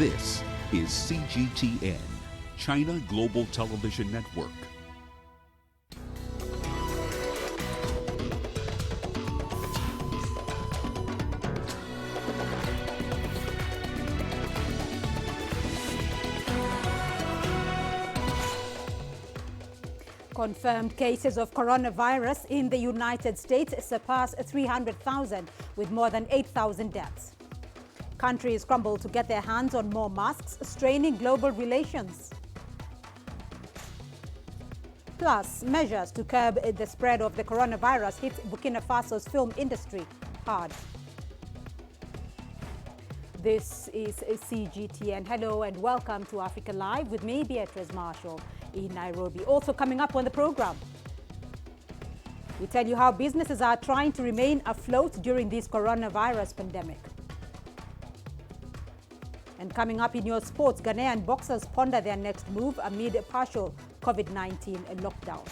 This is CGTN, China Global Television Network. Confirmed cases of coronavirus in the United States surpass 300,000, with more than 8,000 deaths. Countries scramble to get their hands on more masks, straining global relations. Plus, measures to curb the spread of the coronavirus hit Burkina Faso's film industry hard. This is CGTN. Hello and welcome to Africa Live with me, Beatrice Marshall, in Nairobi. Also coming up on the program, we tell you how businesses are trying to remain afloat during this coronavirus pandemic. And coming up in your sports, Ghanaian boxers ponder their next move amid a partial COVID-19 lockdown.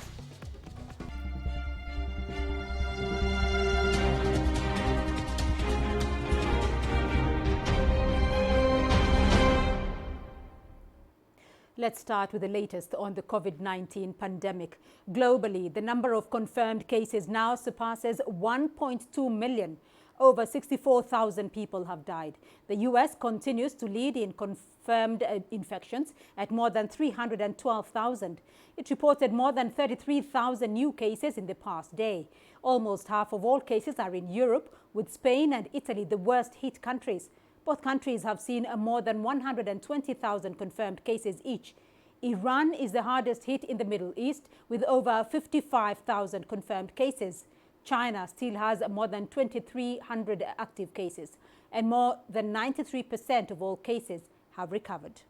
Let's start with the latest on the COVID-19 pandemic. Globally, the number of confirmed cases now surpasses 1.2 million. Over 64,000 people have died. The U.S. continues to lead in confirmed infections at more than 312,000. It reported more than 33,000 new cases in the past day. Almost half of all cases are in Europe, with Spain and Italy the worst hit countries. Both countries have seen more than 120,000 confirmed cases each. Iran is the hardest hit in the Middle East, with over 55,000 confirmed cases. China still has more than 2,300 active cases, and more than 93% of all cases have recovered.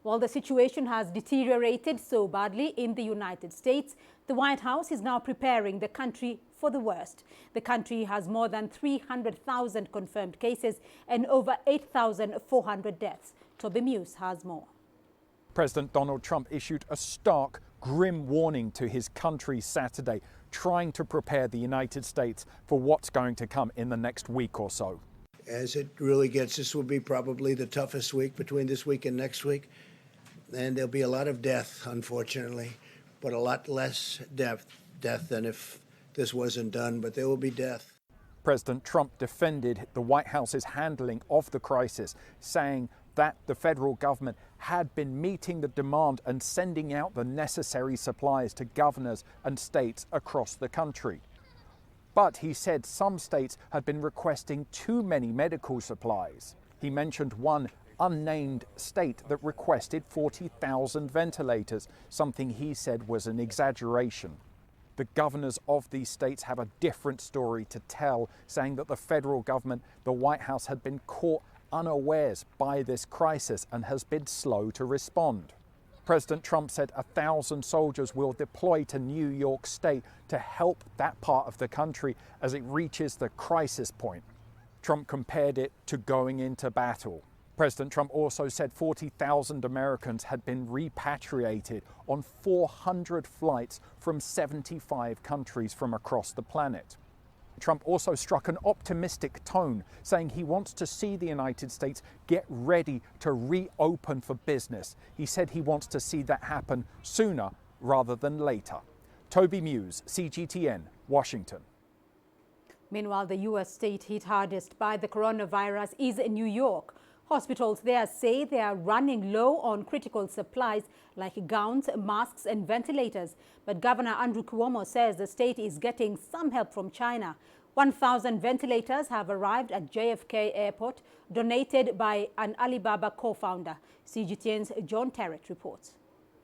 While the situation has deteriorated so badly in the United States, the White House is now preparing the country for the worst. The country has more than 300,000 confirmed cases and over 8,400 deaths. Toby Muse has more. President Donald Trump issued a stark, grim warning to his country Saturday, trying to prepare the United States for what's going to come in the next week or so. As it really gets, this will be probably the toughest week between this week and next week. And there'll be a lot of death, unfortunately, but a lot less death than if this wasn't done, but there will be death. President Trump defended the White House's handling of the crisis, saying that the federal government had been meeting the demand and sending out the necessary supplies to governors and states across the country. But he said some states had been requesting too many medical supplies. He mentioned one unnamed state that requested 40,000 ventilators, something he said was an exaggeration. The governors of these states have a different story to tell, saying that the federal government, the White House, had been caught unawares by this crisis and has been slow to respond. President Trump said 1,000 soldiers will deploy to New York State to help that part of the country as it reaches the crisis point. Trump compared it to going into battle. President Trump also said 40,000 Americans had been repatriated on 400 flights from 75 countries from across the planet. Trump also struck an optimistic tone, saying he wants to see the United States get ready to reopen for business. He said he wants to see that happen sooner rather than later. Toby Muse, CGTN, Washington. Meanwhile, the U.S. state hit hardest by the coronavirus is New York. Hospitals there say they are running low on critical supplies like gowns, masks and ventilators. But Governor Andrew Cuomo says the state is getting some help from China. 1,000 ventilators have arrived at JFK Airport, donated by an Alibaba co-founder. CGTN's John Terrett reports.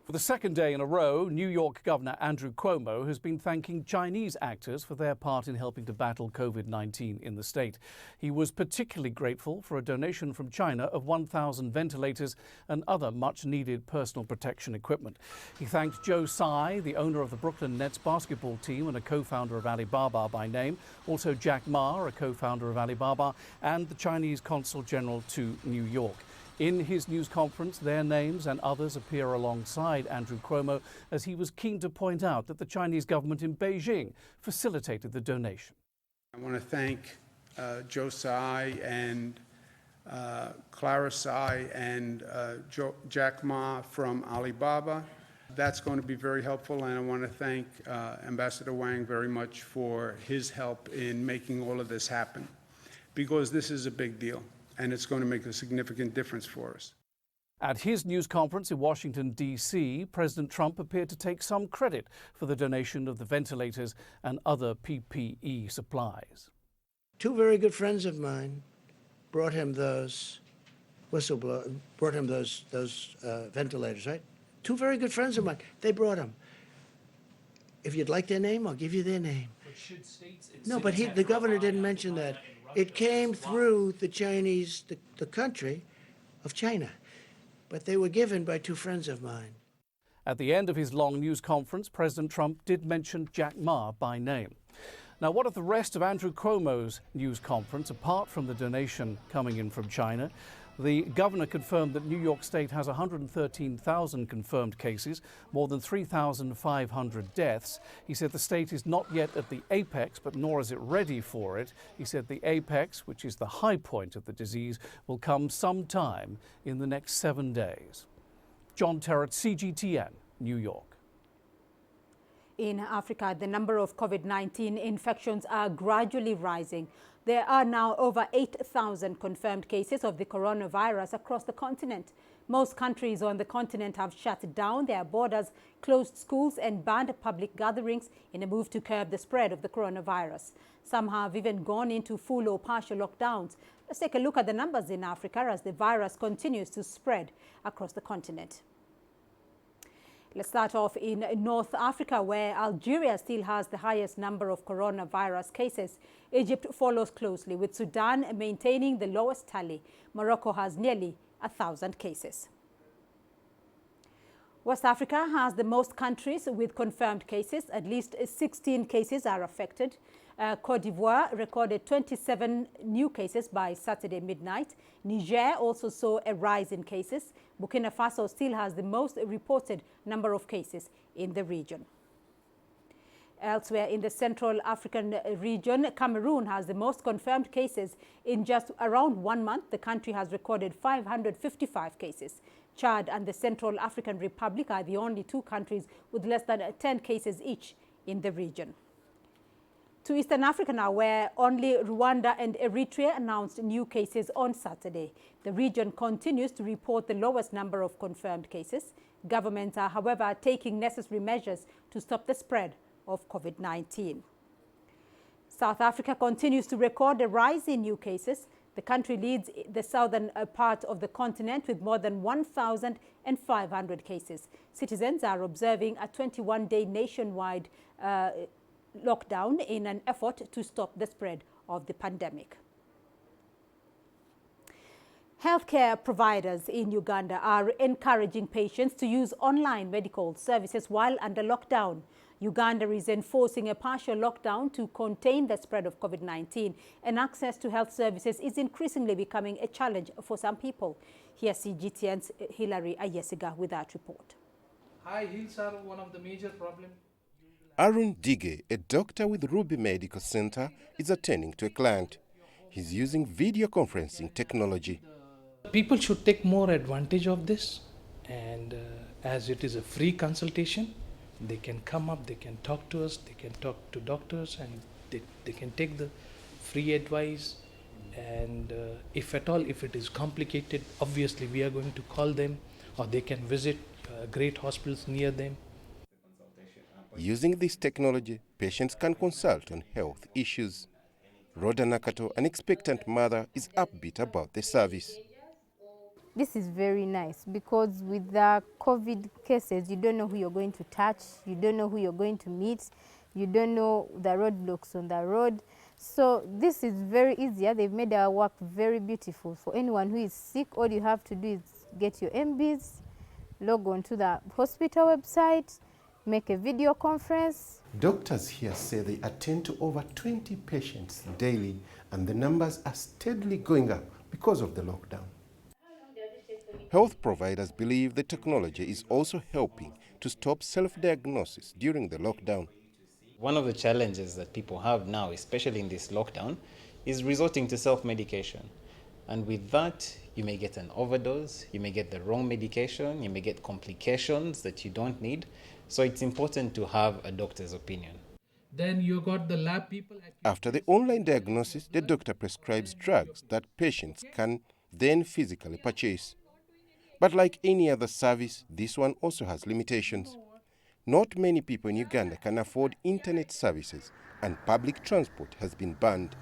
For the second day in a row, New York Governor Andrew Cuomo has been thanking Chinese actors for their part in helping to battle COVID-19 in the state. He was particularly grateful for a donation from China of 1,000 ventilators and other much-needed personal protection equipment. He thanked Joe Tsai, the owner of the Brooklyn Nets basketball team and a co-founder of Alibaba by name, also Jack Ma, a co-founder of Alibaba, and the Chinese Consul General to New York. In his news conference, their names and others appear alongside Andrew Cuomo, as he was keen to point out that the Chinese government in Beijing facilitated the donation. I want to thank Joe Tsai and Clara Tsai and Jack Ma from Alibaba. That's going to be very helpful, and I want to thank Ambassador Wang very much for his help in making all of this happen, because this is a big deal, and it's going to make a significant difference for us. At his news conference in Washington, D.C., President Trump appeared to take some credit for the donation of the ventilators and other PPE supplies. Two very good friends of mine brought him those ventilators, right? Two very good friends of mine, they brought them. If you'd like their name, I'll give you their name. No, but the governor didn't mention that. It came through the Chinese, the country of China, but they were given by two friends of mine. At the end of his long news conference, President Trump did mention Jack Ma by name. Now, what of the rest of Andrew Cuomo's news conference, apart from the donation coming in from China? The governor confirmed that New York State has 113,000 confirmed cases, more than 3,500 deaths. He said the state is not yet at the apex, but nor is it ready for it. He said the apex, which is the high point of the disease, will come sometime in the next 7 days. John Terrett, CGTN, New York. In Africa, the number of COVID-19 infections are gradually rising. There are now over 8,000 confirmed cases of the coronavirus across the continent. Most countries on the continent have shut down their borders, closed schools and banned public gatherings in a move to curb the spread of the coronavirus. Some have even gone into full or partial lockdowns. Let's take a look at the numbers in Africa as the virus continues to spread across the continent. Let's start off in North Africa, where Algeria still has the highest number of coronavirus cases. Egypt follows closely, with Sudan maintaining the lowest tally. Morocco has nearly 1,000 cases. West Africa has the most countries with confirmed cases. At least 16 cases are affected. Côte d'Ivoire recorded 27 new cases by Saturday midnight. Niger also saw a rise in cases. Burkina Faso still has the most reported number of cases in the region. Elsewhere in the Central African region, Cameroon has the most confirmed cases. In just around 1 month, the country has recorded 555 cases. Chad and the Central African Republic are the only two countries with less than 10 cases each in the region. To Eastern Africa now, where only Rwanda and Eritrea announced new cases on Saturday. The region continues to report the lowest number of confirmed cases. Governments are, however, taking necessary measures to stop the spread of COVID-19. South Africa continues to record a rise in new cases. The country leads the southern part of the continent with more than 1,500 cases. Citizens are observing a 21-day nationwide lockdown in an effort to stop the spread of the pandemic. Healthcare providers in Uganda are encouraging patients to use online medical services while under lockdown. Uganda is enforcing a partial lockdown to contain the spread of COVID-19, and access to health services is increasingly becoming a challenge for some people. Here's CGTN's Hilary Ayesiga with that report. High heels are one of the major problems. Arun Dige, a doctor with Ruby Medical Center, is attending to a client. He's using video conferencing technology. People should take more advantage of this, and as it is a free consultation, they can come up, they can talk to us, they can talk to doctors, and they can take the free advice. And if at all, if it is complicated, obviously we are going to call them, or they can visit great hospitals near them. Using this technology, patients can consult on health issues. Rhoda Nakato, an expectant mother, is upbeat about the service. This is very nice because with the COVID cases, you don't know who you're going to touch, you don't know who you're going to meet, you don't know the roadblocks on the road. So this is very easier. They've made our work very beautiful. For anyone who is sick, all you have to do is get your MBs, log on to the hospital website, make a video conference. Doctors here say they attend to over 20 patients daily, and the numbers are steadily going up because of the lockdown. Health providers believe the technology is also helping to stop self-diagnosis during the lockdown. One of the challenges that people have now, especially in this lockdown, is resorting to self-medication. And with that, you may get an overdose, you may get the wrong medication, you may get complications that you don't need. So it's important to have a doctor's opinion. Then you got the lab people. After the online diagnosis, the doctor prescribes drugs that patients can then physically purchase. But like any other service, this one also has limitations. Not many people in Uganda can afford internet services, and public transport has been banned.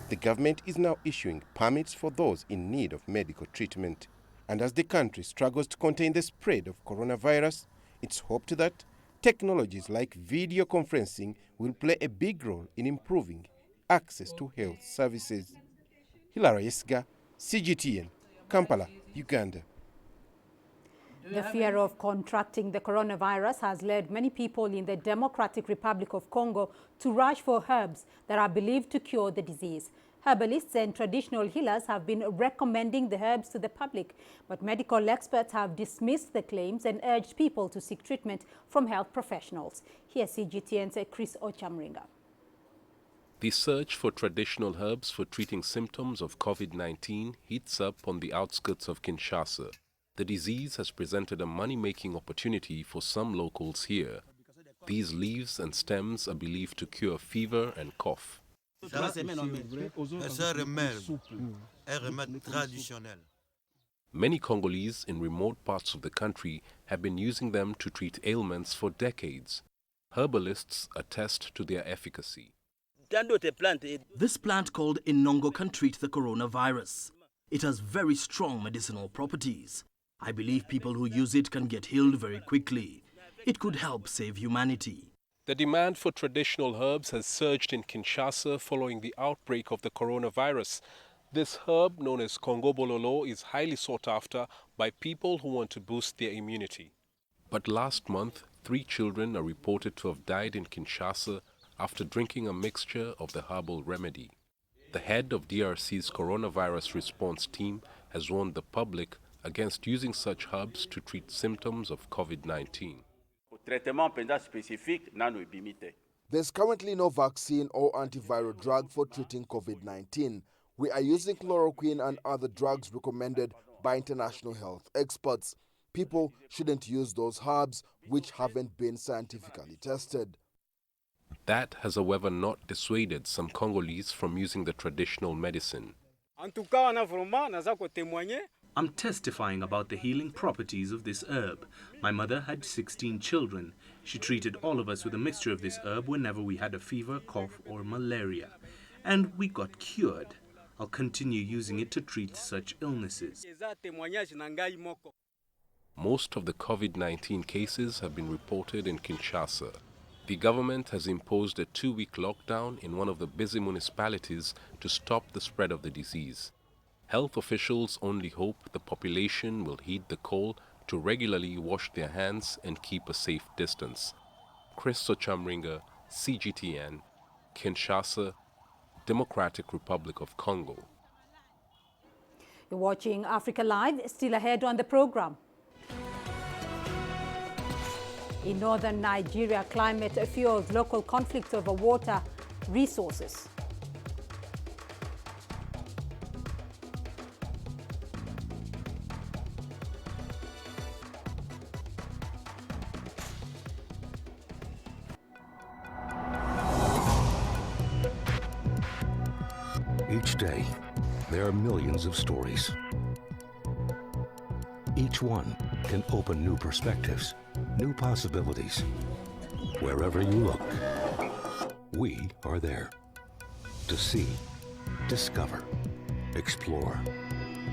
The government is now issuing permits for those in need of medical treatment. And as the country struggles to contain the spread of coronavirus, it's hoped that technologies like video conferencing will play a big role in improving access to health services. Hilary Esga, CGTN, Kampala, Uganda. The fear of contracting the coronavirus has led many people in the Democratic Republic of Congo to rush for herbs that are believed to cure the disease. Herbalists and traditional healers have been recommending the herbs to the public, but medical experts have dismissed the claims and urged people to seek treatment from health professionals. Here's CGTN's Chris Ochamringa. The search for traditional herbs for treating symptoms of COVID-19 heats up on the outskirts of Kinshasa. The disease has presented a money-making opportunity for some locals here. These leaves and stems are believed to cure fever and cough. Many Congolese in remote parts of the country have been using them to treat ailments for decades. Herbalists attest to their efficacy. This plant called Inongo can treat the coronavirus. It has very strong medicinal properties. I believe people who use it can get healed very quickly. It could help save humanity. The demand for traditional herbs has surged in Kinshasa following the outbreak of the coronavirus. This herb, known as Congo Bololo, is highly sought after by people who want to boost their immunity. But last month, 3 children are reported to have died in Kinshasa after drinking a mixture of the herbal remedy. The head of DRC's coronavirus response team has warned the public against using such herbs to treat symptoms of COVID-19. There's currently no vaccine or antiviral drug for treating COVID-19. We are using chloroquine and other drugs recommended by international health experts. People shouldn't use those herbs which haven't been scientifically tested. That has, however, not dissuaded some Congolese from using the traditional medicine. I'm testifying about the healing properties of this herb. My mother had 16 children. She treated all of us with a mixture of this herb whenever we had a fever, cough, or malaria. And we got cured. I'll continue using it to treat such illnesses. Most of the COVID-19 cases have been reported in Kinshasa. The government has imposed a 2-week lockdown in one of the busy municipalities to stop the spread of the disease. Health officials only hope the population will heed the call to regularly wash their hands and keep a safe distance. Chris Ochamringa, CGTN, Kinshasa, Democratic Republic of Congo. You're watching Africa Live. Still ahead on the program. In northern Nigeria, climate fuels local conflicts over water resources. Each day, there are millions of stories. Each one can open new perspectives, new possibilities. Wherever you look, we are there to see, discover, explore.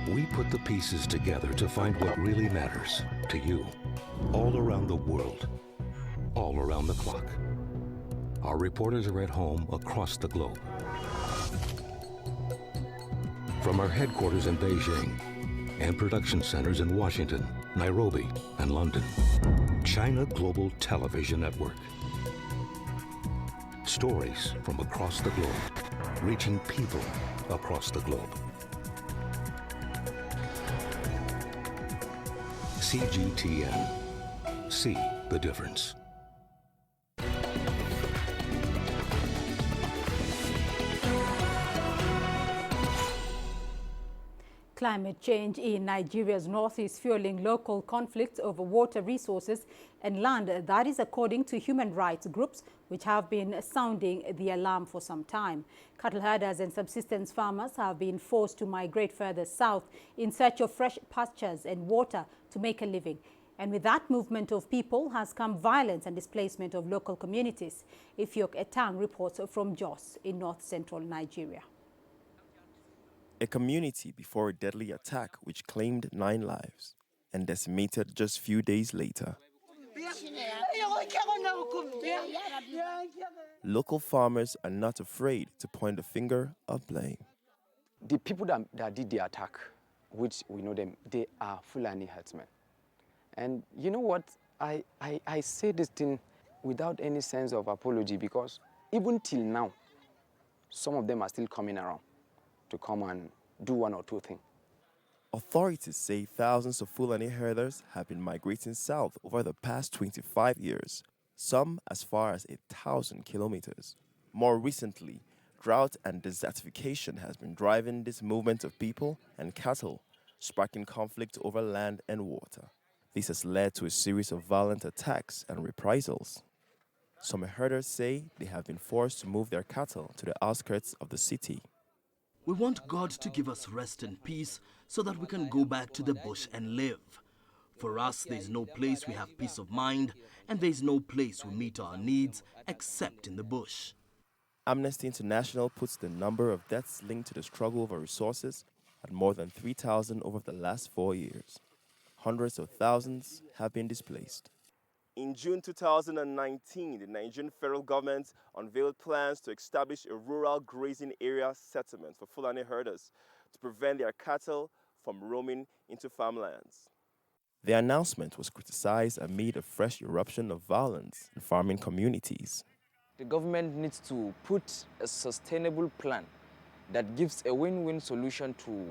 We put the pieces together to find what really matters to you, all around the world, all around the clock. Our reporters are at home across the globe. From our headquarters in Beijing and production centers in Washington, Nairobi, and London, China Global Television Network. Stories from across the globe, reaching people across the globe. CGTN. See the difference. Climate change in Nigeria's north is fueling local conflicts over water resources and land. That is according to human rights groups, which have been sounding the alarm for some time. Cattle herders and subsistence farmers have been forced to migrate further south in search of fresh pastures and water to make a living. And with that movement of people has come violence and displacement of local communities. Ifiok Etang reports from Jos in north-central Nigeria. A community before a deadly attack which claimed 9 lives and decimated just few days later. Local farmers are not afraid to point the finger of blame. The people that did the attack, which we know them, they are Fulani herdsmen. And you know what? I say this thing without any sense of apology, because even till now, some of them are still coming around to come and do one or two things. Authorities say thousands of Fulani herders have been migrating south over the past 25 years, some as far as 1,000 kilometers. More recently, drought and desertification has been driving this movement of people and cattle, sparking conflict over land and water. This has led to a series of violent attacks and reprisals. Some herders say they have been forced to move their cattle to the outskirts of the city. We want God to give us rest and peace so that we can go back to the bush and live. For us, there is no place we have peace of mind, and there is no place we meet our needs except in the bush. Amnesty International puts the number of deaths linked to the struggle over resources at more than 3,000 over the last 4 years. Hundreds of thousands have been displaced. In June 2019, the Nigerian federal government unveiled plans to establish a rural grazing area settlement for Fulani herders to prevent their cattle from roaming into farmlands. The announcement was criticized amid a fresh eruption of violence in farming communities. The government needs to put a sustainable plan that gives a win-win solution to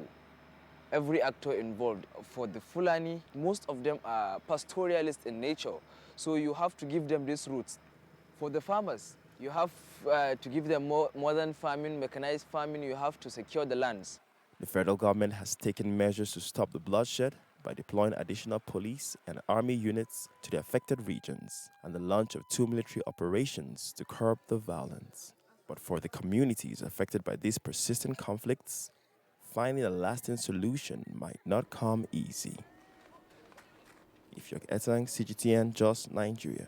every actor involved. For the Fulani, most of them are pastoralists in nature, so you have to give them these routes. For the farmers, you have to give them more modern farming, mechanized farming. You have to secure the lands. The federal government has taken measures to stop the bloodshed by deploying additional police and army units to the affected regions and the launch of 2 military operations to curb the violence. But for the communities affected by these persistent conflicts, finding a lasting solution might not come easy. Ifiok Etang, CGTN, Jos, Nigeria.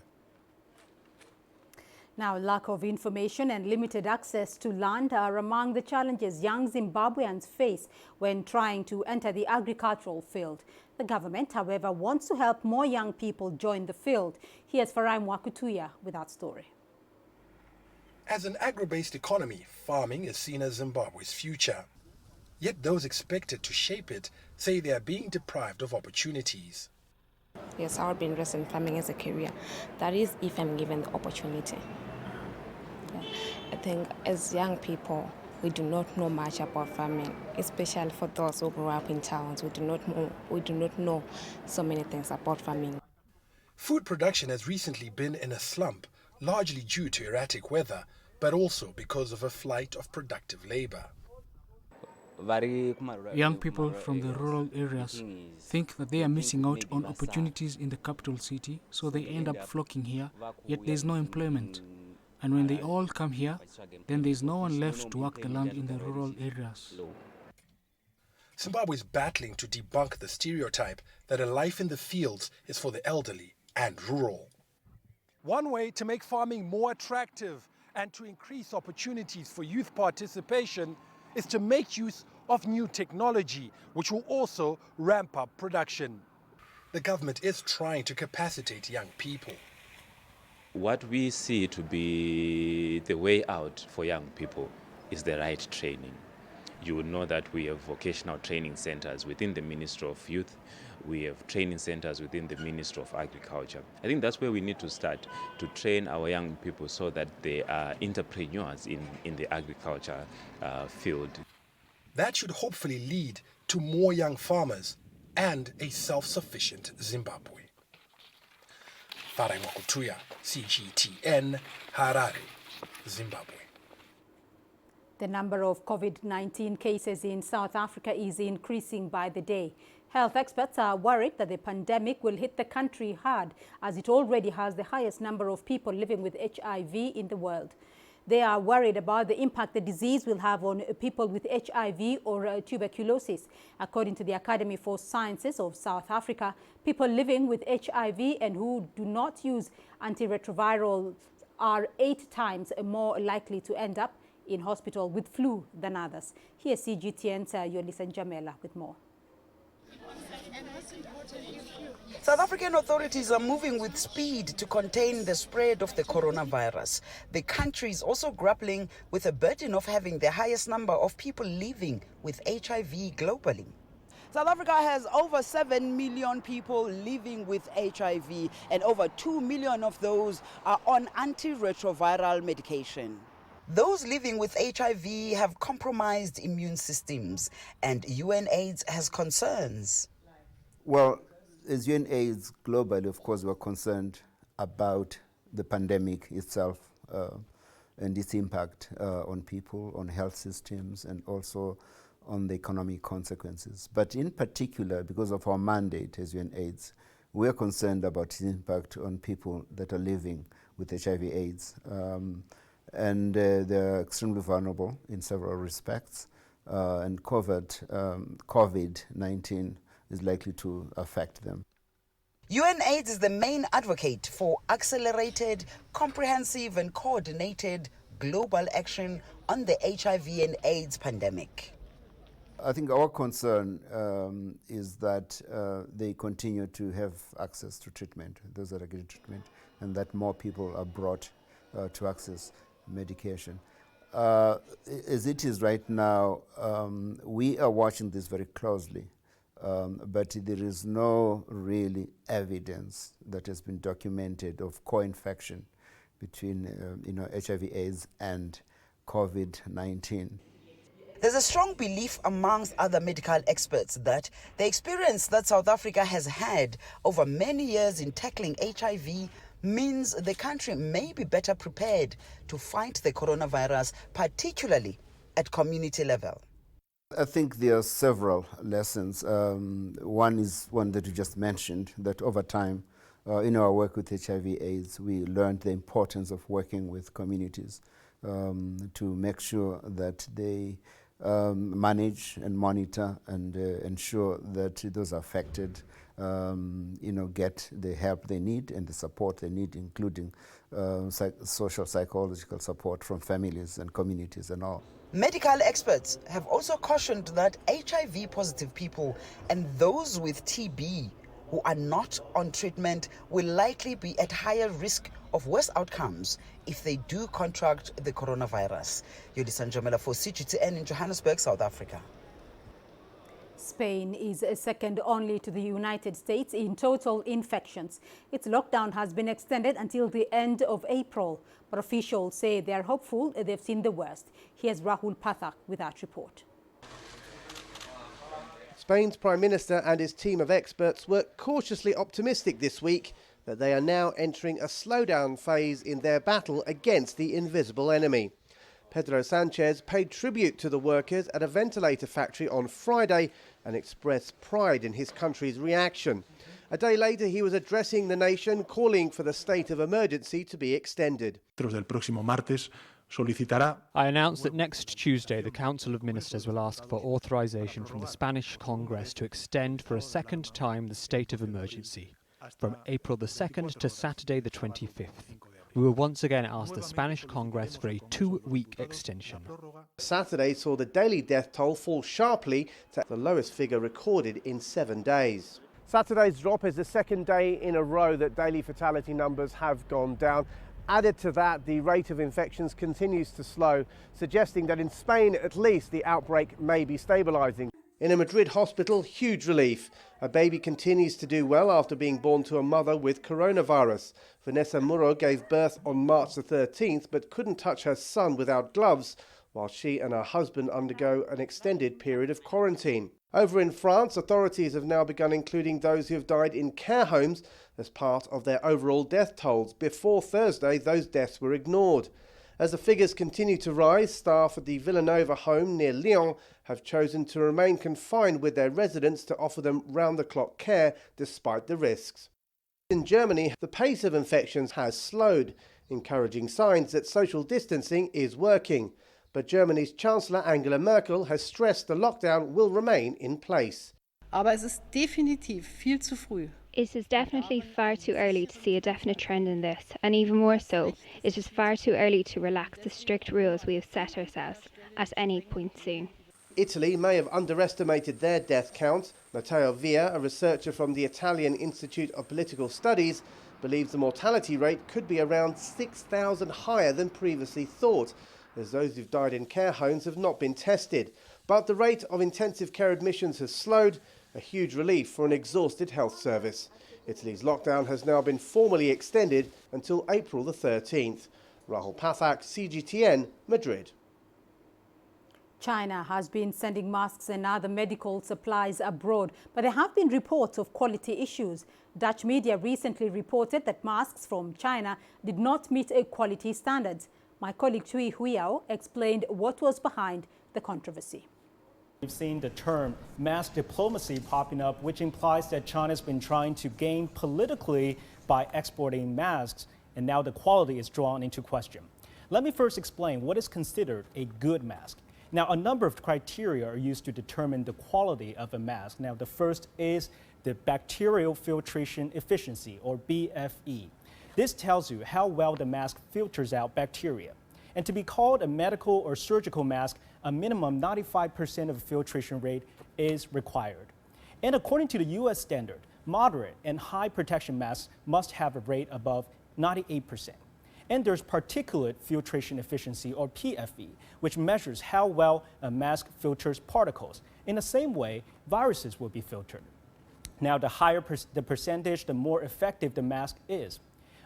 Now, lack of information and limited access to land are among the challenges young Zimbabweans face when trying to enter the agricultural field. The government, however, wants to help more young people join the field. Here's Farai Mwakutuya with that story. As an agro-based economy, farming is seen as Zimbabwe's future. Yet those expected to shape it say they are being deprived of opportunities. Yes, I would be interested in farming as a career. That is, if I'm given the opportunity. Yeah. I think as young people, we do not know much about farming, especially for those who grew up in towns. We do not know so many things about farming. Food production has recently been in a slump, largely due to erratic weather, but also because of a flight of productive labor. Young people from the rural areas think that they are missing out on opportunities in the capital city, so they end up flocking here, yet there is no employment. And when they all come here, then there is no one left to work the land in the rural areas. Zimbabwe is battling to debunk the stereotype that a life in the fields is for the elderly and rural. One way to make farming more attractive and to increase opportunities for youth participation is to make use of new technology, which will also ramp up production. The government is trying to capacitate young people. What we see to be the way out for young people is the right training. You will know that we have vocational training centers within the Ministry of Youth. We have training centers within the Ministry of Agriculture. I think that's where we need to start, to train our young people so that they are entrepreneurs in the agriculture field. That should hopefully lead to more young farmers and a self-sufficient Zimbabwe. Farai Mwakutuya, CGTN, Harare, Zimbabwe. The number of COVID-19 cases in South Africa is increasing by the day. Health experts are worried that the pandemic will hit the country hard, as it already has the highest number of people living with HIV in the world. They are worried about the impact the disease will have on people with HIV or tuberculosis. According to the Academy for Sciences of South Africa, people living with HIV and who do not use antiretrovirals are 8 times more likely to end up in hospital with flu than others. Here's CGTN's Yolisa Njamela with more. South African authorities are moving with speed to contain the spread of the coronavirus. The country is also grappling with the burden of having the highest number of people living with HIV globally. South Africa has over 7 million people living with HIV, and over 2 million of those are on antiretroviral medication. Those living with HIV have compromised immune systems, and UNAIDS has concerns. Well, as UNAIDS globally, of course, we're concerned about the pandemic itself and its impact on people, on health systems, and also on the economic consequences. But in particular, because of our mandate as UNAIDS, we're concerned about its impact on people that are living with HIV/AIDS. And they're extremely vulnerable in several respects, and COVID-19 is likely to affect them. UNAIDS is the main advocate for accelerated, comprehensive and coordinated global action on the HIV and AIDS pandemic. I think our concern is that they continue to have access to treatment, those that are getting treatment, and that more people are brought to access medication. As it is right now, we are watching this very closely, but there is no really evidence that has been documented of co-infection between HIV/AIDS and COVID-19. There's a strong belief amongst other medical experts that the experience that South Africa has had over many years in tackling HIV means the country may be better prepared to fight the coronavirus, particularly at community level. I think there are several lessons. One is one that you just mentioned, that over time, in our work with HIV/AIDS, we learned the importance of working with communities to make sure that they manage and monitor and ensure that those affected get the help they need and the support they need, including social, psychological support from families and communities and all. Medical experts have also cautioned that HIV-positive people and those with TB who are not on treatment will likely be at higher risk of worse outcomes if they do contract the coronavirus. Yolisa Njamela for CGTN in Johannesburg, South Africa. Spain is second only to the United States in total infections. Its lockdown has been extended until the end of April, but officials say they are hopeful they've seen the worst. Here's Rahul Pathak with that report. Spain's Prime Minister and his team of experts were cautiously optimistic this week that they are now entering a slowdown phase in their battle against the invisible enemy. Pedro Sanchez paid tribute to the workers at a ventilator factory on Friday and expressed pride in his country's reaction. A day later, he was addressing the nation, calling for the state of emergency to be extended. I announced that next Tuesday the Council of Ministers will ask for authorization from the Spanish Congress to extend for a second time the state of emergency, from April the 2nd to Saturday the 25th. We will once again ask the Spanish Congress for a 2-week extension. Saturday saw the daily death toll fall sharply to the lowest figure recorded in 7 days. Saturday's drop is the second day in a row that daily fatality numbers have gone down. Added to that, the rate of infections continues to slow, suggesting that in Spain at least the outbreak may be stabilising. In a Madrid hospital, huge relief. A baby continues to do well after being born to a mother with coronavirus. Vanessa Muro gave birth on March the 13th but couldn't touch her son without gloves, while she and her husband undergo an extended period of quarantine. Over in France, authorities have now begun including those who have died in care homes as part of their overall death tolls. Before Thursday, those deaths were ignored. As the figures continue to rise, staff at the Villanova home near Lyon have chosen to remain confined with their residents to offer them round-the-clock care despite the risks. In Germany, the pace of infections has slowed, encouraging signs that social distancing is working. But Germany's Chancellor Angela Merkel has stressed the lockdown will remain in place. Aber es ist definitiv viel zu früh. It is definitely far too early to see a definite trend in this, and even more so, it is far too early to relax the strict rules we have set ourselves at any point soon. Italy may have underestimated their death count. Matteo Via, a researcher from the Italian Institute of Political Studies, believes the mortality rate could be around 6,000 higher than previously thought, as those who've died in care homes have not been tested. But the rate of intensive care admissions has slowed, a huge relief for an exhausted health service. Italy's lockdown has now been formally extended until April the 13th. Rahul Pathak, CGTN, Madrid. China has been sending masks and other medical supplies abroad, but there have been reports of quality issues. Dutch media recently reported that masks from China did not meet quality standards. My colleague Chui Huiao explained what was behind the controversy. We've seen the term mask diplomacy popping up, which implies that China's been trying to gain politically by exporting masks, and now the quality is drawn into question. Let me first explain what is considered a good mask. Now, a number of criteria are used to determine the quality of a mask. Now, the first is the bacterial filtration efficiency, or BFE. This tells you how well the mask filters out bacteria. And to be called a medical or surgical mask, a minimum 95% of filtration rate is required. And according to the US standard, moderate and high protection masks must have a rate above 98%. And there's particulate filtration efficiency, or PFE, which measures how well a mask filters particles. In the same way, viruses will be filtered. Now, the higher the percentage, the more effective the mask is.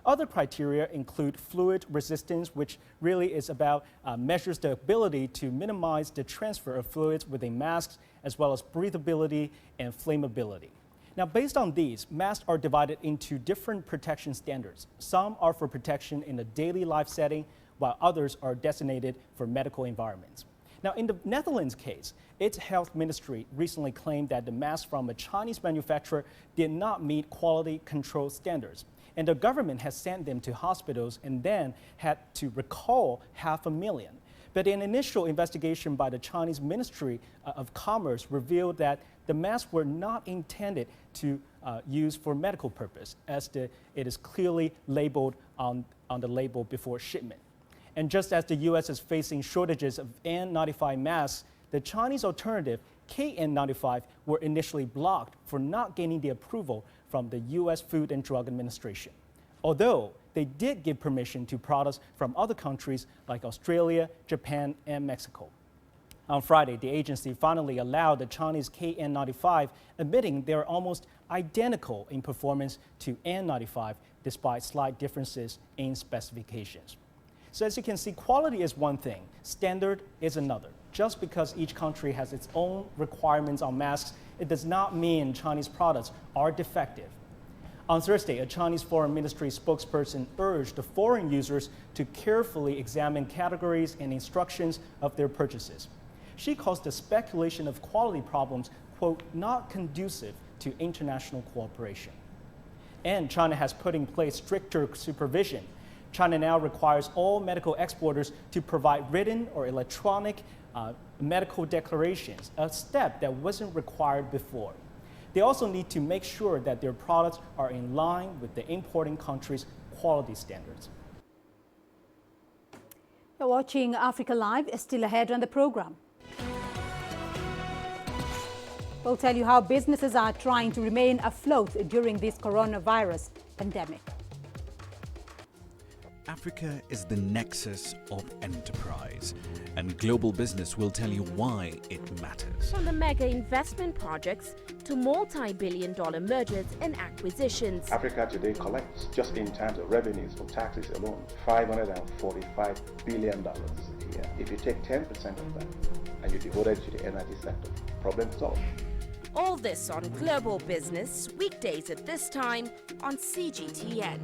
Other criteria include fluid resistance, which really is about measures the ability to minimize the transfer of fluids within masks, as well as breathability and flammability. Now, based on these, masks are divided into different protection standards. Some are for protection in a daily life setting, while others are designated for medical environments. Now, in the Netherlands case, its health ministry recently claimed that the masks from a Chinese manufacturer did not meet quality control standards. And the government has sent them to hospitals and then had to recall 500,000. But an initial investigation by the Chinese Ministry of Commerce revealed that the masks were not intended to use for medical purpose, as it is clearly labeled on the label before shipment. And just as the US is facing shortages of N95 masks, the Chinese alternative, KN95, were initially blocked for not gaining the approval from the US Food and Drug Administration. Although they did give permission to products from other countries like Australia, Japan, and Mexico. On Friday, the agency finally allowed the Chinese KN95, admitting they're almost identical in performance to N95, despite slight differences in specifications. So as you can see, quality is one thing, standard is another. Just because each country has its own requirements on masks, it does not mean Chinese products are defective. On Thursday, a Chinese Foreign Ministry spokesperson urged the foreign users to carefully examine categories and instructions of their purchases. She calls the speculation of quality problems, quote, not conducive to international cooperation. And China has put in place stricter supervision. China now requires all medical exporters to provide written or electronic medical declarations, a step that wasn't required before. They also need to make sure that their products are in line with the importing country's quality standards. You're watching Africa Live. Still ahead on the program. We'll tell you how businesses are trying to remain afloat during this coronavirus pandemic. Africa is the nexus of enterprise, and global business will tell you why it matters. From the mega investment projects to multi-billion-dollar mergers and acquisitions. Africa today collects, just in terms of revenues from taxes alone, $545 billion a year. If you take 10% of that and you devote it to the energy sector, problem solved. All this on Global Business, weekdays at this time on CGTN.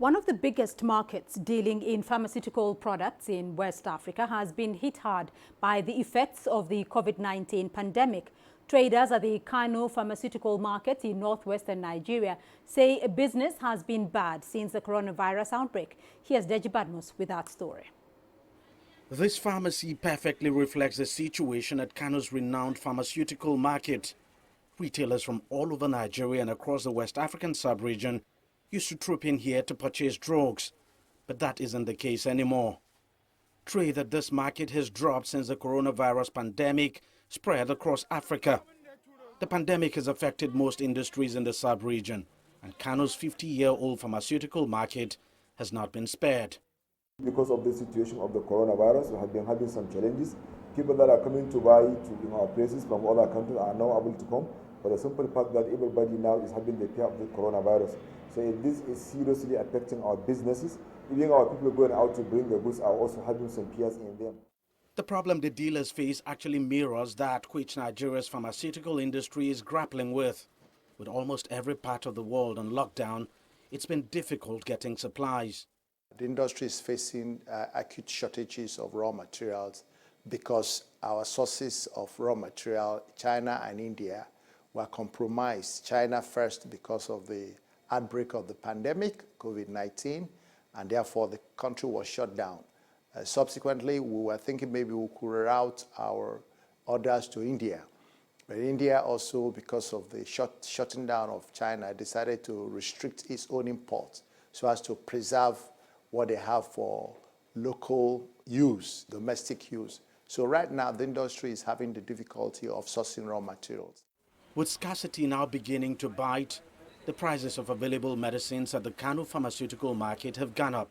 One of the biggest markets dealing in pharmaceutical products in West Africa has been hit hard by the effects of the COVID-19 pandemic. Traders at the Kano pharmaceutical market in northwestern Nigeria say business has been bad since the coronavirus outbreak. Here's Deji Badmus with that story. This pharmacy perfectly reflects the situation at Kano's renowned pharmaceutical market. Retailers from all over Nigeria and across the West African sub-region used to troop in here to purchase drugs, but that isn't the case anymore. Trade at this market has dropped since the coronavirus pandemic spread across Africa. The pandemic has affected most industries in the sub-region, and Kano's 50-year-old pharmaceutical market has not been spared. Because of the situation of the coronavirus, we have been having some challenges. People that are coming to buy to our places from other countries are now able to come, for the simple fact that everybody now is having the fear of the coronavirus. So this is seriously affecting our businesses. Even our people going out to bring the goods are also having some fears in them. The problem the dealers face actually mirrors that which Nigeria's pharmaceutical industry is grappling with. With almost every part of the world on lockdown, it's been difficult getting supplies. The industry is facing acute shortages of raw materials because our sources of raw material, China and India, were compromised. China first because of the outbreak of the pandemic, COVID-19, and therefore the country was shut down. Subsequently, we were thinking maybe we could route our orders to India. But India also, because of the shutting down of China, decided to restrict its own imports so as to preserve what they have for local use, domestic use. So right now, the industry is having the difficulty of sourcing raw materials. With scarcity now beginning to bite, the prices of available medicines at the Kano pharmaceutical market have gone up.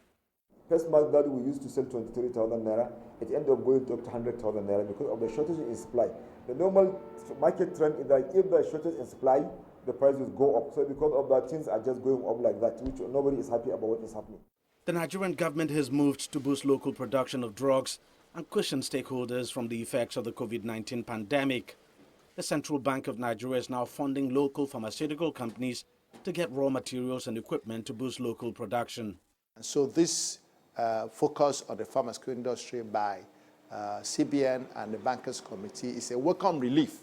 First month that we used to sell 23,000 naira, it ended up going up to 100,000 naira because of the shortage in supply. The normal market trend is that if the shortage in supply, the prices go up. So because of that, things are just going up like that, which nobody is happy about what is happening. The Nigerian government has moved to boost local production of drugs and cushion stakeholders from the effects of the COVID-19 pandemic. The Central Bank of Nigeria is now funding local pharmaceutical companies to get raw materials and equipment to boost local production. And so this focus on the pharmaceutical industry by CBN and the Bankers Committee is a welcome relief,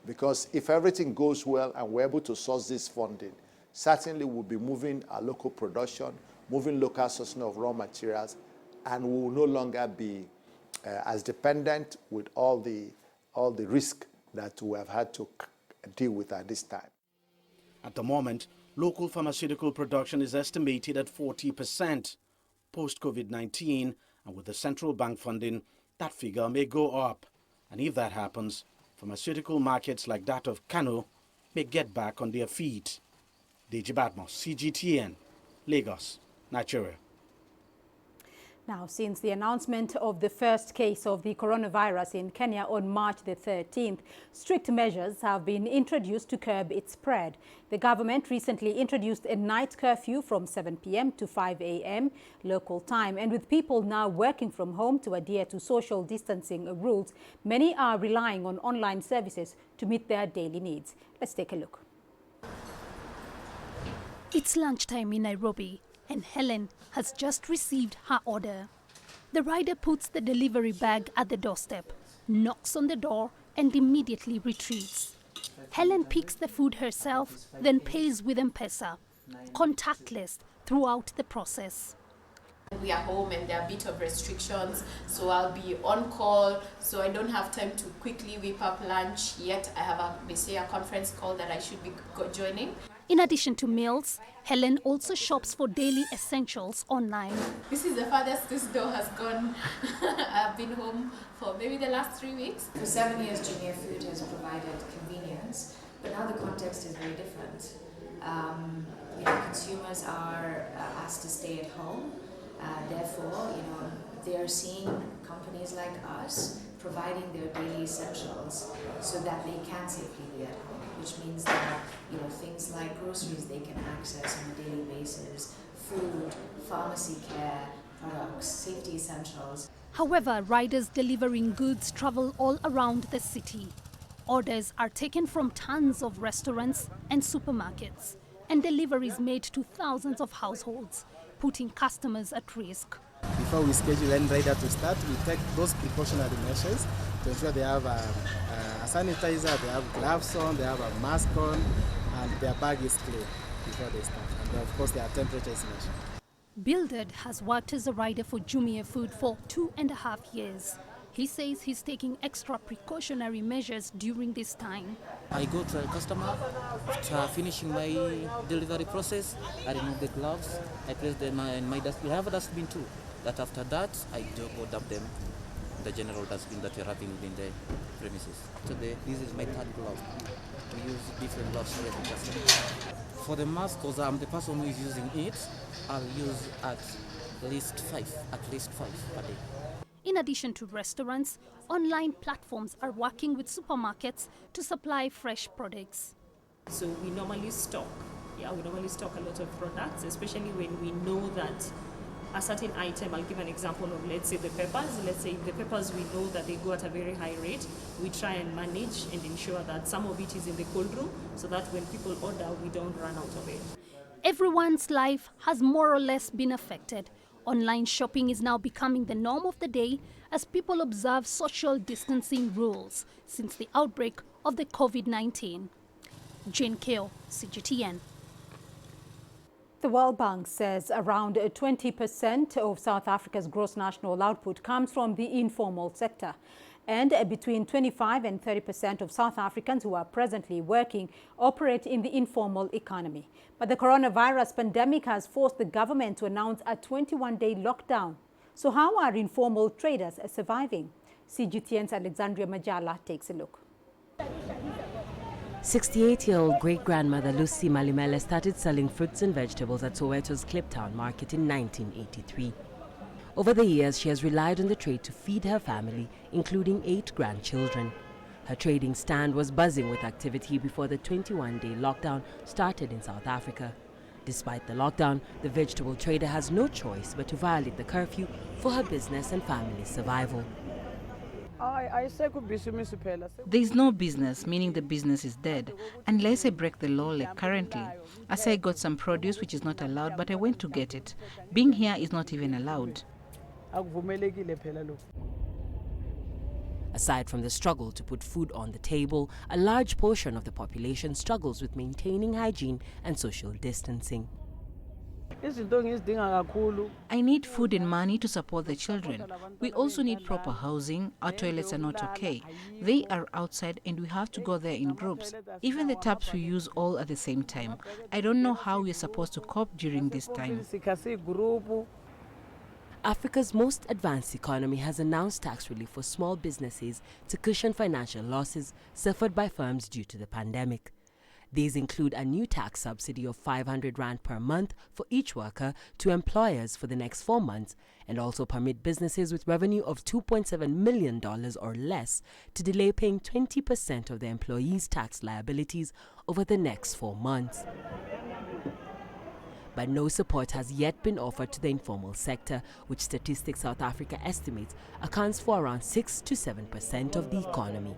because if everything goes well and we're able to source this funding, certainly we'll be moving our local production, moving local sourcing of raw materials, and we will no longer be as dependent with all the risk that we have had to deal with at this time. At the moment, local pharmaceutical production is estimated at 40%. Post-COVID-19, and with the central bank funding, that figure may go up. And if that happens, pharmaceutical markets like that of Kano may get back on their feet. Deji Badmus, CGTN, Lagos, Nigeria. Now, since the announcement of the first case of the coronavirus in Kenya on March the 13th, strict measures have been introduced to curb its spread. The government recently introduced a night curfew from 7 p.m. to 5 a.m. local time. And with people now working from home to adhere to social distancing rules, many are relying on online services to meet their daily needs. Let's take a look. It's lunchtime in Nairobi, and Helen has just received her order. The rider puts the delivery bag at the doorstep, knocks on the door, and immediately retreats. Helen picks the food herself, then pays with M-Pesa, contactless throughout the process. We are home and there are a bit of restrictions, so I'll be on call, so I don't have time to quickly whip up lunch yet. I have a conference call that I should be joining. In addition to meals, Helen also shops for daily essentials online. This is the farthest this door has gone. I've been home for maybe the last 3 weeks. For 7 years, Junior Food has provided convenience, but now the context is very different. Consumers are asked to stay at home. Therefore, they are seeing companies like us providing their daily essentials so that they can safely be at home, which means that things like groceries they can access on a daily basis, food, pharmacy care, products, safety essentials. However, riders delivering goods travel all around the city. Orders are taken from tons of restaurants and supermarkets, and deliveries made to thousands of households. putting customers at risk. Before we schedule any rider to start, we take those precautionary measures to ensure they have a sanitizer, they have gloves on, they have a mask on, and their bag is clean before they start. And of course, their temperature is measured. Bildad has worked as a rider for Jumia Food for 2.5 years. He says he's taking extra precautionary measures during this time. I go to a customer, after finishing my delivery process, I remove the gloves, I place them in my dustbin. I have a dustbin too. That after that, I go dump them in the general dustbin that we're having within the premises. So this is my third glove. We use different gloves for every customer. For the mask, because I'm the person who is using it, I'll use at least five per day. In addition to restaurants, online platforms are working with supermarkets to supply fresh products. So we normally stock. We normally stock a lot of products, especially when we know that a certain item, I'll give an example of, let's say the peppers. Let's say the peppers, we know that they go at a very high rate. We try and manage and ensure that some of it is in the cold room so that when people order, we don't run out of it. Everyone's life has more or less been affected. Online shopping is now becoming the norm of the day as people observe social distancing rules since the outbreak of the COVID-19. Jane Keo, CGTN. The World Bank says around 20% of South Africa's gross national output comes from the informal sector. And between 25 and 30% of South Africans who are presently working operate in the informal economy. But the coronavirus pandemic has forced the government to announce a 21-day lockdown. So how are informal traders surviving? CGTN's Alexandria Majala takes a look. 68-year-old great-grandmother Lucy Malimele started selling fruits and vegetables at Soweto's Kliptown Market in 1983. Over the years, she has relied on the trade to feed her family, including 8 grandchildren. Her trading stand was buzzing with activity before the 21-day lockdown started in South Africa. Despite the lockdown, the vegetable trader has no choice but to violate the curfew for her business and family's survival. There is no business, meaning the business is dead, unless I break the law like currently. I say I got some produce which is not allowed, but I went to get it. Being here is not even allowed. Aside from the struggle to put food on the table, a large portion of the population struggles with maintaining hygiene and social distancing. I need food and money to support the children. We also need proper housing. Our toilets are not okay. They are outside and we have to go there in groups. Even the taps we use all at the same time. I don't know how we're supposed to cope during this time. Africa's most advanced economy has announced tax relief for small businesses to cushion financial losses suffered by firms due to the pandemic. These include a new tax subsidy of 500 Rand per month for each worker to employers for the next 4 months, and also permit businesses with revenue of $2.7 million or less to delay paying 20% of their employees' tax liabilities over the next 4 months. But no support has yet been offered to the informal sector, which Statistics South Africa estimates accounts for around 6 to 7% of the economy.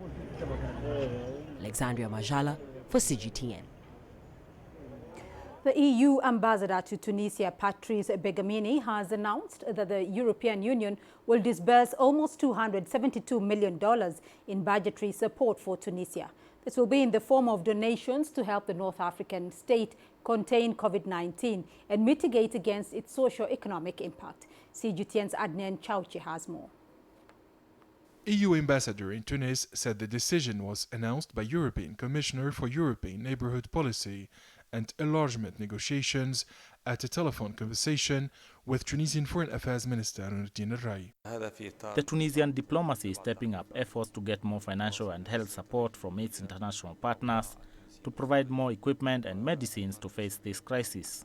Alexandria Majala for CGTN. The EU ambassador to Tunisia, Patrice Begamini, has announced that the European Union will disburse almost $272 million in budgetary support for Tunisia. This will be in the form of donations to help the North African state contain COVID-19 and mitigate against its socio-economic impact. CGTN's Adnan Chauchi has more. EU ambassador in Tunis said the decision was announced by European Commissioner for European Neighbourhood Policy and Enlargement negotiations at a telephone conversation with Tunisian Foreign Affairs Minister Nuruddin al-Rai. The Tunisian diplomacy is stepping up efforts to get more financial and health support from its international partners to provide more equipment and medicines to face this crisis.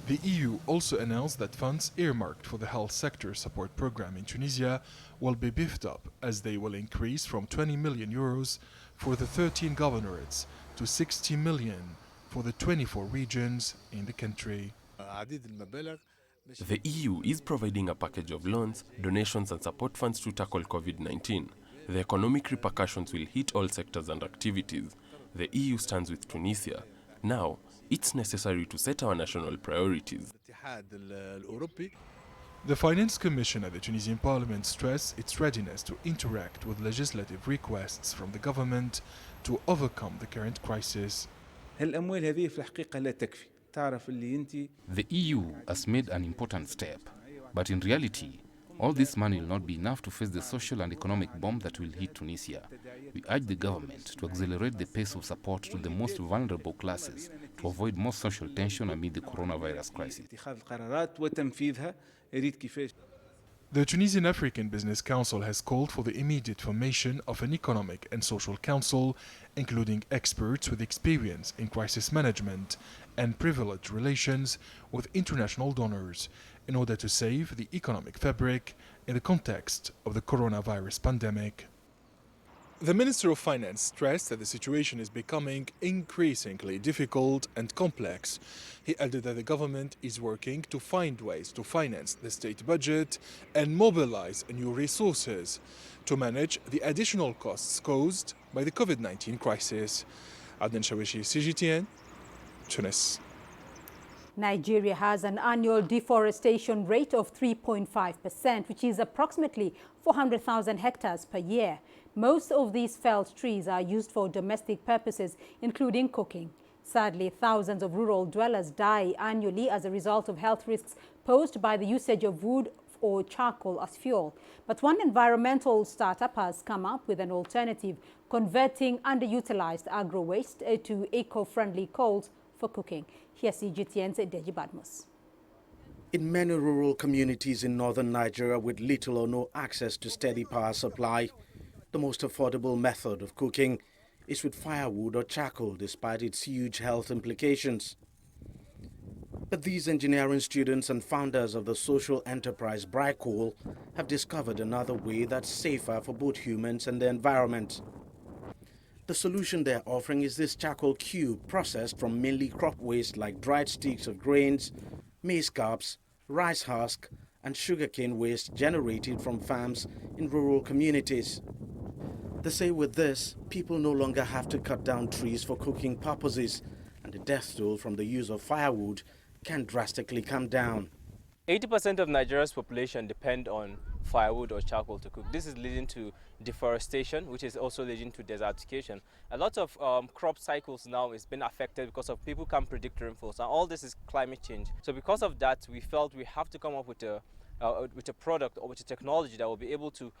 The EU also announced that funds earmarked for the health sector support program in Tunisia will be beefed up, as they will increase from 20 million euros for the 13 governorates to 60 million for the 24 regions in the country. The EU is providing a package of loans, donations and support funds to tackle COVID-19. The economic repercussions will hit all sectors and activities. The EU stands with Tunisia. Now, it's necessary to set our national priorities. The Finance Commission at the Tunisian Parliament stressed its readiness to interact with legislative requests from the government to overcome the current crisis. The EU has made an important step, but in reality, all this money will not be enough to face the social and economic bomb that will hit Tunisia. We urge the government to accelerate the pace of support to the most vulnerable classes to avoid more social tension amid the coronavirus crisis. The Tunisian African Business Council has called for the immediate formation of an economic and social council, including experts with experience in crisis management and privileged relations with international donors, in order to save the economic fabric in the context of the coronavirus pandemic. The Minister of Finance stressed that the situation is becoming increasingly difficult and complex. He added that the government is working to find ways to finance the state budget and mobilize new resources to manage the additional costs caused by the COVID-19 crisis. Adnan Shawishi, CGTN, Tunis. Nigeria has an annual deforestation rate of 3.5%, which is approximately 400,000 hectares per year. Most of these felled trees are used for domestic purposes, including cooking. Sadly, thousands of rural dwellers die annually as a result of health risks posed by the usage of wood or charcoal as fuel. But one environmental startup has come up with an alternative, converting underutilized agro waste to eco-friendly coals for cooking. Here's CGTN's Deji Badmus. In many rural communities in northern Nigeria with little or no access to steady power supply, the most affordable method of cooking is with firewood or charcoal, despite its huge health implications. But these engineering students and founders of the social enterprise Coal have discovered another way that's safer for both humans and the environment. The solution they're offering is this charcoal cube processed from mainly crop waste like dried sticks of grains, maize cobs, rice husk, and sugarcane waste generated from farms in rural communities. They say with this, people no longer have to cut down trees for cooking purposes, and the death toll from the use of firewood can drastically come down. 80% of Nigeria's population depend on firewood or charcoal to cook. This is leading to deforestation, which is also leading to desertification. A lot of crop cycles now is been affected because of people can't predict rainfalls, and all this is climate change. So because of that, we felt we have to come up with a product or with a technology that will be able to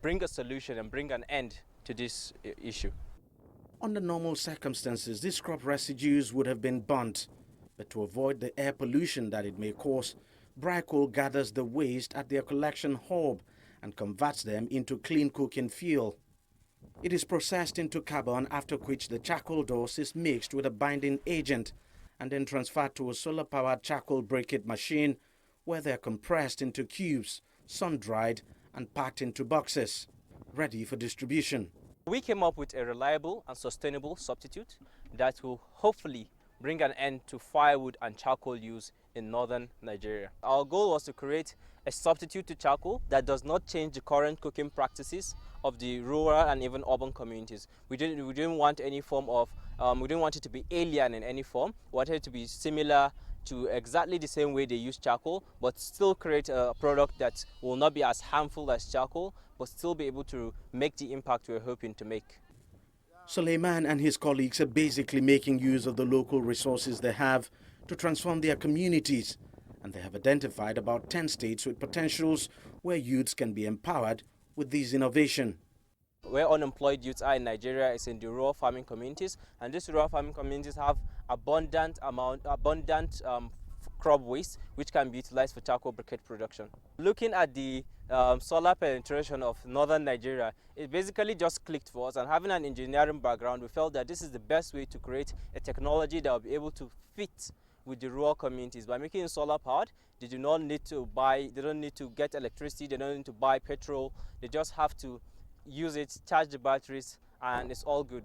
bring a solution and bring an end to this issue. Under normal circumstances, these crop residues would have been burnt, but to avoid the air pollution that it may cause, Coal gathers the waste at their collection hub and converts them into clean cooking fuel. It is processed into carbon, after which the charcoal dust is mixed with a binding agent and then transferred to a solar-powered charcoal briquette machine, where they are compressed into cubes, sun-dried and packed into boxes, ready for distribution. We came up with a reliable and sustainable substitute that will hopefully bring an end to firewood and charcoal use in northern Nigeria. Our goal was to create a substitute to charcoal that does not change the current cooking practices of the rural and even urban communities. We didn't want any form of, we didn't want it to be alien in any form. We wanted it to be similar to exactly the same way they use charcoal, but still create a product that will not be as harmful as charcoal, but still be able to make the impact we're hoping to make. Suleiman and his colleagues are basically making use of the local resources they have to transform their communities, and they have identified about 10 states with potentials where youths can be empowered with this innovation. Where unemployed youths are in Nigeria is in the rural farming communities, and these rural farming communities have abundant crop waste which can be utilized for charcoal briquette production. Looking at the solar penetration of northern Nigeria, it basically just clicked for us, and having an engineering background, we felt that this is the best way to create a technology that will be able to fit with the rural communities. By making it solar powered, they don't need to get electricity, they don't need to buy petrol, they just have to use it, charge the batteries, and it's all good.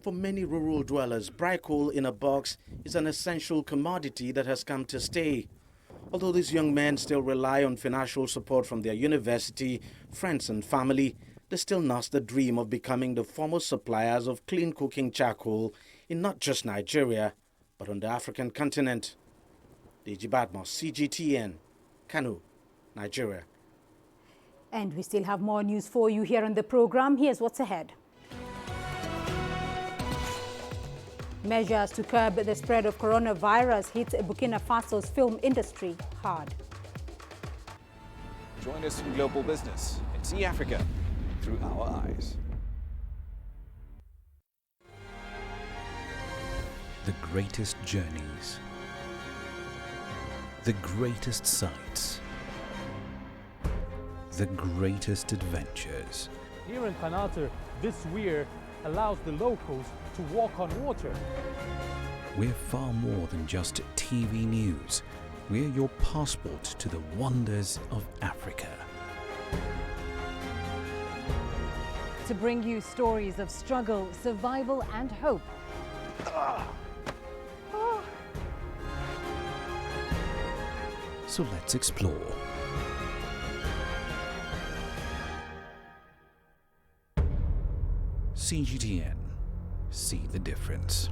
For many rural dwellers, Coal in a box is an essential commodity that has come to stay. Although these young men still rely on financial support from their university, friends and family, they still nurse the dream of becoming the foremost suppliers of clean cooking charcoal in not just Nigeria, but on the African continent. Deji Badmos, CGTN, Kano, Nigeria. And we still have more news for you here on the program. Here's what's ahead. Measures to curb the spread of coronavirus hit Burkina Faso's film industry hard. Join us in Global Business and see Africa through our eyes. The greatest journeys, the greatest sights, the greatest adventures. Here in Kanata, this weir allows the locals to walk on water. We're far more than just TV news. We're your passport to the wonders of Africa. To bring you stories of struggle, survival and hope. So let's explore. CGTN. See the difference.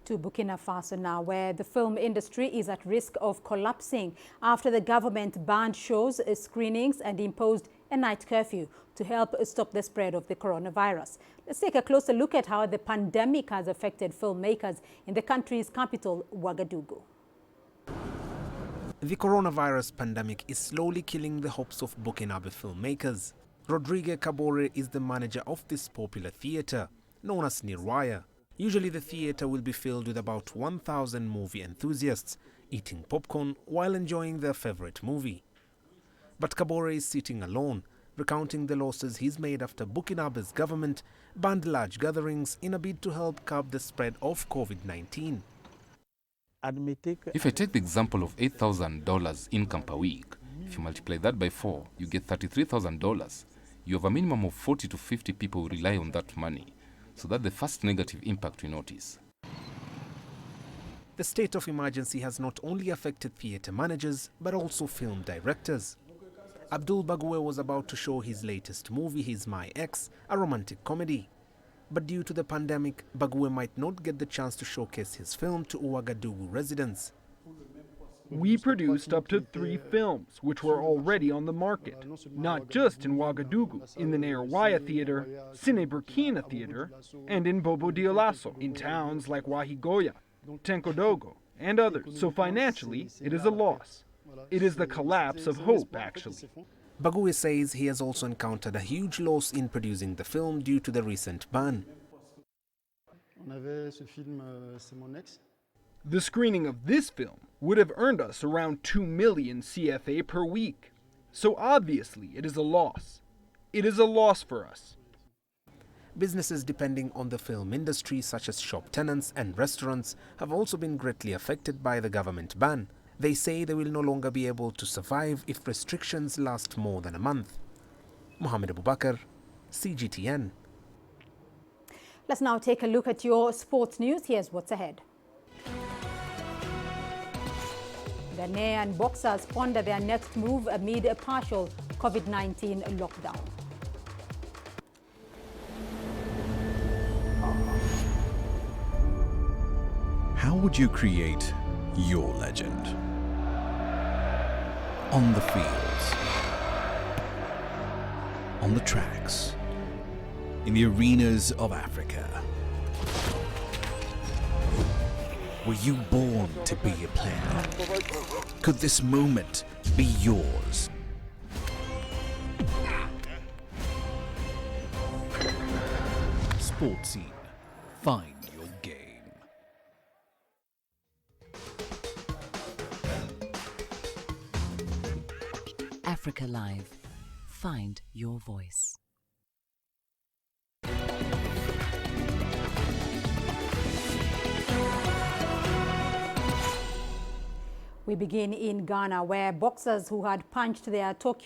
To Burkina Faso now, where the film industry is at risk of collapsing after the government banned shows, screenings and imposed a night curfew to help stop the spread of the coronavirus. Let's take a closer look at how the pandemic has affected filmmakers in the country's capital, Ouagadougou. The coronavirus pandemic is slowly killing the hopes of Burkinabe filmmakers. Rodrigue Kabore is the manager of this popular theatre, known as Nirwaya. Usually the theatre will be filled with about 1,000 movie enthusiasts, eating popcorn while enjoying their favorite movie. But Kabore is sitting alone, recounting the losses he's made after Burkinabe's government banned large gatherings in a bid to help curb the spread of COVID-19. If I take the example of $8,000 income per week, if you multiply that by 4, you get $33,000. You have a minimum of 40 to 50 people who rely on that money. So that's the first negative impact we notice. The state of emergency has not only affected theatre managers, but also film directors. Abdul Bagoue was about to show his latest movie, He's My Ex, a romantic comedy. But due to the pandemic, Bagoue might not get the chance to showcase his film to Ouagadougou residents. We produced up to 3 films, which were already on the market, not just in Ouagadougou, in the Nairobi Theatre, Cine Burkina Theatre, and in Bobo Dioulasso, in towns like Wahigoya, Tenkodogo, and others. So financially, it is a loss. It is the collapse of hope, actually. Bagoue says he has also encountered a huge loss in producing the film due to the recent ban. The screening of this film would have earned us around 2 million CFA per week. So obviously it is a loss. It is a loss for us. Businesses depending on the film industry, such as shop tenants and restaurants, have also been greatly affected by the government ban. They say they will no longer be able to survive if restrictions last more than a month. Mohamed Abubakar, CGTN. Let's now take a look at your sports news. Here's what's ahead. Ghanaian boxers ponder their next move amid a partial COVID-19 lockdown. How would you create your legend? On the fields, on the tracks, in the arenas of Africa. Were you born to be a player? Could this moment be yours? Sports Scene. Find your game. Africa Live. Find your voice. We begin in Ghana, where boxers who had punched their Tokyo